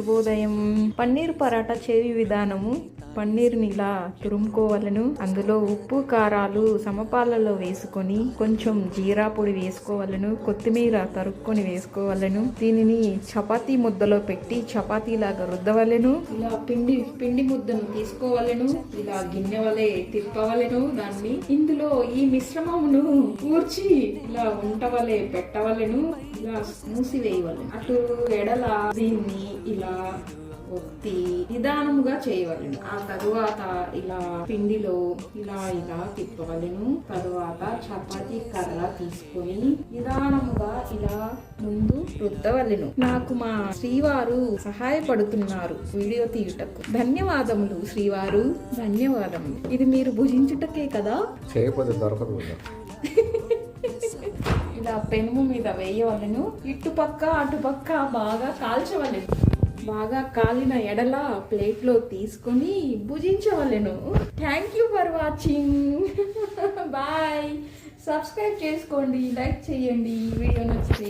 శుభోదయం. పన్నీర్ పరాటా చేయి విధానము. పన్నీర్ని ఇలా తురుముకోవాలను. అందులో ఉప్పు కారాలు సమపాలలో వేసుకొని కొంచెం జీరా పొడి వేసుకోవాలను. కొత్తిమీర తరుక్కొని వేసుకోవాలను. దీనిని చపాతీ ముద్దలో పెట్టి చపాతీలాగా రుద్దవలెను. ఇలా పిండి ముద్దను తీసుకోవాలను. ఇలా గిన్నె వలె తిప్పవలెను. దాన్ని ఇందులో ఈ మిశ్రమమును కూర్చి ఇలా ఉంటవలే పెట్టవలెను. ఇలా మూసివేయవలెను. అటు ఎడల దీన్ని ఇలా ఒత్తి నిదానముగా చేయవలెను. ఆ తరువాత ఇలా పిండిలో ఇలా తిప్పవలెను. తరువాత చపాతీ కర్ర తీసుకొని నిదానముగా ఇలా ముందు రుద్దవలెను. నాకు మా శ్రీవారు సహాయపడుతున్నారు వీడియో తీయుటకు. ధన్యవాదములు శ్రీవారు, ధన్యవాదములు. ఇది మీరు భుజించుటకే కదా, చేయకపోతే దొరకదు. ఇలా పెనుము మీద వేయవలెను. ఇటుపక్క అటుపక్క బాగా కాల్చవలెను. బాగా కాలిన ఎడల ప్లేట్లో తీసుకొని భుజించవలెను. Thank you for watching. Bye. Subscribe చేసుకోండి, లైక్ చేయండి వీడియో నచ్చితే.